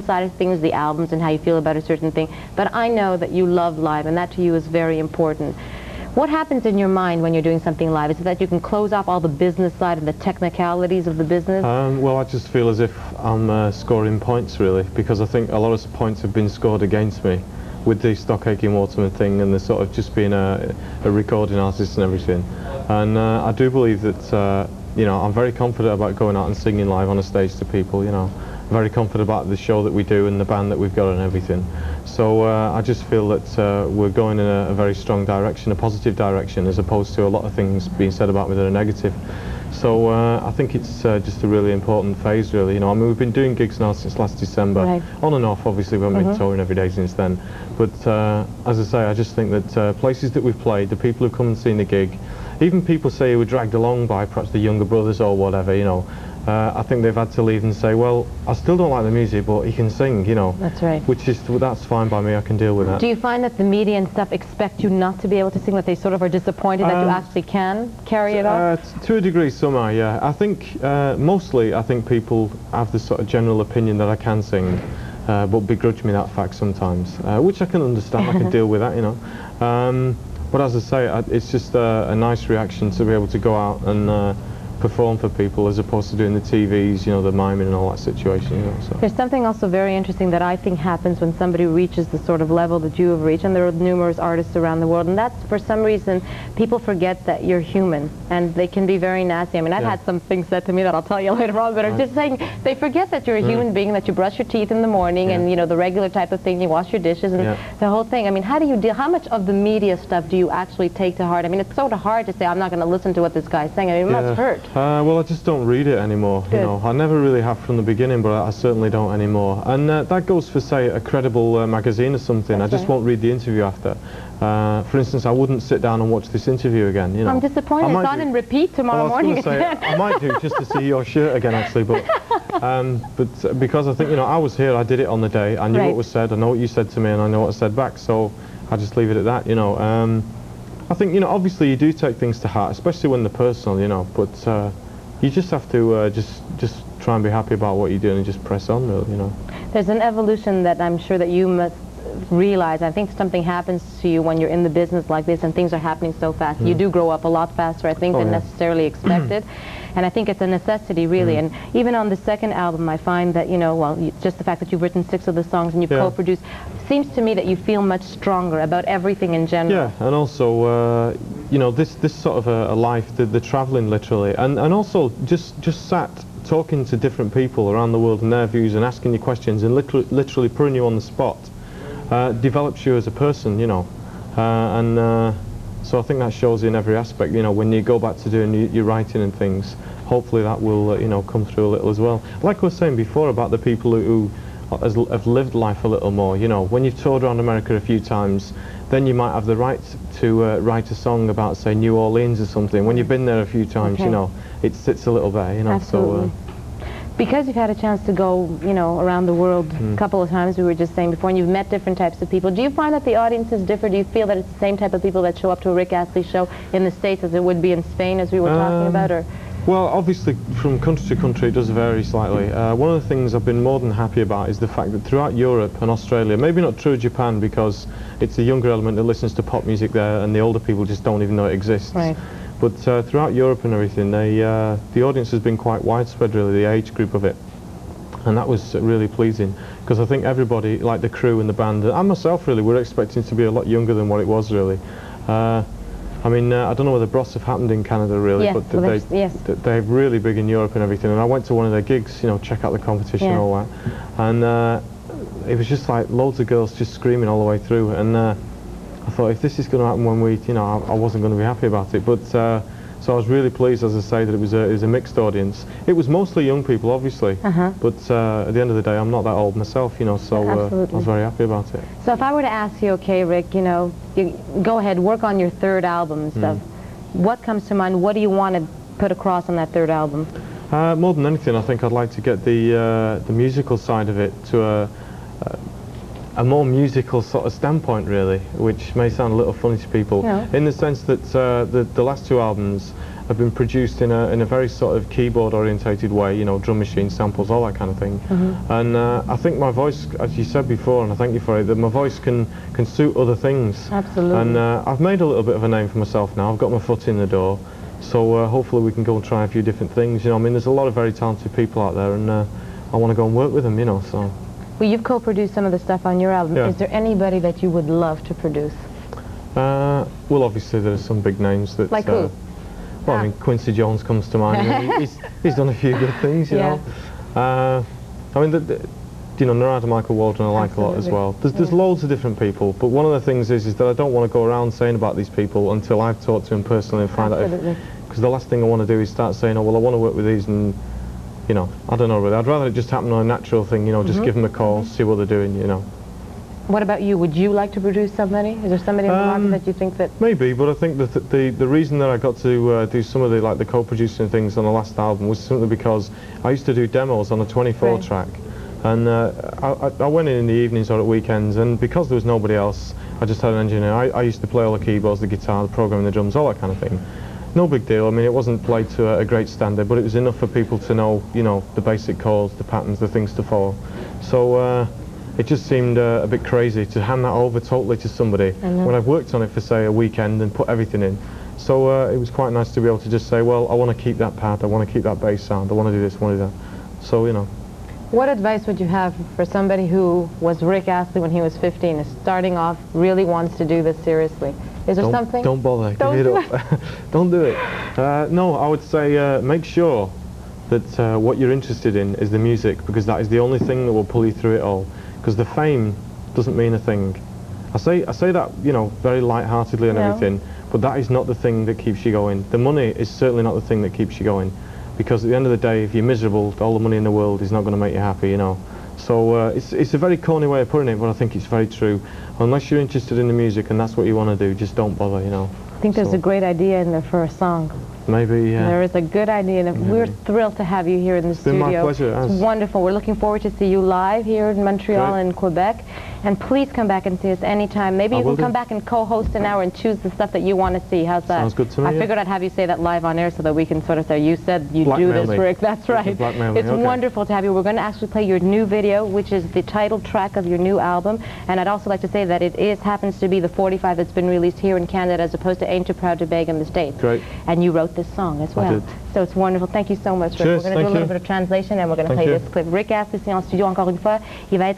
side of things, the albums and how you feel about a certain thing, but I know that you love live, and that to you is very important. What happens in your mind when you're doing something live? Is it that you can close off all the business side and the technicalities of the business? Well, I just feel as if I'm scoring points, really, because I think a lot of points have been scored against me with the Stock Aitken Waterman thing and the sort of just being a recording artist and everything. And I do believe that, you know, I'm very confident about going out and singing live on a stage to people, you know. I'm very confident about the show that we do and the band that we've got and everything. So I just feel that we're going in a very strong direction, a positive direction, as opposed to a lot of things being said about me that are negative. So I think it's just a really important phase, really. You know, I mean, we've been doing gigs now since last December, right. On and off. Obviously, we haven't been touring every day since then. But as I say, I just think that places that we've played, the people who come and seen the gig, even people say who were dragged along by perhaps the younger brothers or whatever, you know, I think they've had to leave and say, well, I still don't like the music, but he can sing, you know. That's right. Which is, that's fine by me, I can deal with that. Do you find that the media and stuff expect you not to be able to sing, that they sort of are disappointed that you actually can carry it off? To a degree, some are, yeah. I think, mostly, I think people have this sort of general opinion that I can sing, but begrudge me that fact sometimes, which I can understand, I can deal with that, you know. But as I say, it's just a nice reaction to be able to go out and perform for people as opposed to doing the TVs, you know, the miming and all that situation, you know. So. There's something also very interesting that I think happens when somebody reaches the sort of level that you have reached, and there are numerous artists around the world, and that's, for some reason, people forget that you're human, and they can be very nasty. I mean, I've had some things said to me that I'll tell you later on, but I'm just saying, they forget that you're a human being, that you brush your teeth in the morning, and, you know, the regular type of thing, you wash your dishes, and the whole thing. I mean, how do you deal, how much of the media stuff do you actually take to heart? I mean, it's sort of hard to say, I'm not going to listen to what this guy's saying. I mean, it must hurt. Well, I just don't read it anymore. You know, I never really have from the beginning, but I certainly don't anymore. And that goes for, say, a credible magazine or something. I just won't read the interview after. For instance, I wouldn't sit down and watch this interview again. You know, I'm disappointed. It's on and repeat tomorrow morning. I might do just to see your shirt again, actually, but because I think, you know, I was here, I did it on the day. I knew what was said. I know what you said to me, and I know what I said back. So I just leave it at that. You know, I think, you know, obviously you do take things to heart, especially when they're personal. You know, but you just have to just try and be happy about what you're doing and just press on, really, you know. There's an evolution that I'm sure that you must realize. I think something happens to you when you're in the business like this and things are happening so fast. You do grow up a lot faster, I think, than necessarily expected. And I think it's a necessity, really. And even on the second album, I find that, you know, well, just the fact that you've written 6 of the songs and you've co-produced, seems to me that you feel much stronger about everything in general. Yeah, and also, you know, this sort of a life, the travelling, literally, and also just sat talking to different people around the world and their views and asking you questions and literally putting you on the spot, develops you as a person, you know. So I think that shows in every aspect, you know, when you go back to doing your writing and things, hopefully that will, you know, come through a little as well. Like I was saying before about the people who have lived life a little more, you know, when you've toured around America a few times, then you might have the right to write a song about, say, New Orleans or something. When you've been there a few times, you know, it sits a little there, you know. Absolutely. So, because you've had a chance to go, you know, around the world a couple of times, we were just saying before, and you've met different types of people, do you find that the audiences differ? Do you feel that it's the same type of people that show up to a Rick Astley show in the States as it would be in Spain, as we were talking about? Or? Well, obviously, from country to country, it does vary slightly. One of the things I've been more than happy about is the fact that throughout Europe and Australia, maybe not true of Japan because it's the younger element that listens to pop music there, and the older people just don't even know it exists. Right. But throughout Europe and everything, the audience has been quite widespread, really, the age group of it. And that was really pleasing, because I think everybody, like the crew and the band, and myself really, were expecting to be a lot younger than what it was, really. I mean, I don't know whether Bros have happened in Canada, really, but they're really big in Europe and everything. And I went to one of their gigs, you know, check out the competition and all that. And it was just like loads of girls just screaming all the way through. And I thought, if this is going to happen when we, you know, I wasn't going to be happy about it. But so I was really pleased, as I say, that it was a mixed audience. It was mostly young people, obviously, but at the end of the day, I'm not that old myself, you know, so I was very happy about it. So if I were to ask you, okay, Rick, you know, you go ahead, work on your third album and stuff, what comes to mind? What do you want to put across on that third album? More than anything, I think I'd like to get the musical side of it to a more musical sort of standpoint, really, which may sound a little funny to people, in the sense that the last 2 albums, have been produced in a very sort of keyboard orientated way, you know, drum machine samples, all that kind of thing. And I think my voice, as you said before, and I thank you for it, that my voice can suit other things. Absolutely. And I've made a little bit of a name for myself now. I've got my foot in the door, so hopefully we can go and try a few different things. You know, I mean, there's a lot of very talented people out there, and I want to go and work with them, you know. So. Well, you've co-produced some of the stuff on your album. Yeah. Is there anybody that you would love to produce? Well, obviously there are some big names that. Like who? Well, I mean, Quincy Jones comes to mind. I mean, he's done a few good things, you know. I mean, you know, Narada Michael Waldron I like a lot as well. There's loads of different people, but one of the things is that I don't want to go around saying about these people until I've talked to them personally and find out. Because the last thing I want to do is start saying, oh, well, I want to work with these, and you know, I don't know really. I'd rather it just happen on a natural thing, you know, just give them a call, see what they're doing, you know. What about you? Would you like to produce somebody? Is there somebody in the market that you think that... Maybe, but I think that the reason that I got to do some of the co-producing things on the last album was simply because I used to do demos on a 24 track, and I went in the evenings or at weekends, and because there was nobody else, I just had an engineer. I used to play all the keyboards, the guitar, the programming, the drums, all that kind of thing. No big deal. I mean, it wasn't played to a great standard, but it was enough for people to know, you know, the basic chords, the patterns, the things to follow. So it just seemed a bit crazy to hand that over totally to somebody when I've worked on it for, say, a weekend and put everything in. So it was quite nice to be able to just say, well, I want to keep that pad, I want to keep that bass sound, I want to do this, I want to do that. So, you know. What advice would you have for somebody who was Rick Astley when he was 15, is starting off, really wants to do this seriously? Is there something? Don't bother, give it up. Don't do it. No, I would say make sure that what you're interested in is the music, because that is the only thing that will pull you through it all. Because the fame doesn't mean a thing. I say that, you know, very light-heartedly and everything, but that is not the thing that keeps you going. The money is certainly not the thing that keeps you going, because at the end of the day, if you're miserable, all the money in the world is not going to make you happy, you know. So it's a very corny way of putting it, but I think it's very true. Unless you're interested in the music and that's what you want to do, just don't bother, you know. I think there's a great idea in there for a song. Maybe, yeah. There is a good idea, and we're thrilled to have you here in the studio. It's been my pleasure. It's wonderful. We're looking forward to see you live here in Montreal and Quebec. And please come back and see us anytime. Maybe you can come back and co-host an hour and choose the stuff that you want to see. How's that? Sounds good to me. I figured I'd have you say that live on air so that we can sort of say, you said you do this, Rick. That's right. It's wonderful to have you. We're going to actually play your new video, which is the title track of your new album. And I'd also like to say that it happens to be the 45 that's been released here in Canada, as opposed to Ain't Too Proud to Beg in the States. Great. And you wrote this song as well. So it's wonderful. Thank you so much, Rick. Cheers, we're going to do a little bit of translation, and we're going to play this clip. Rick Astley, c'est en studio encore une fois. Il va être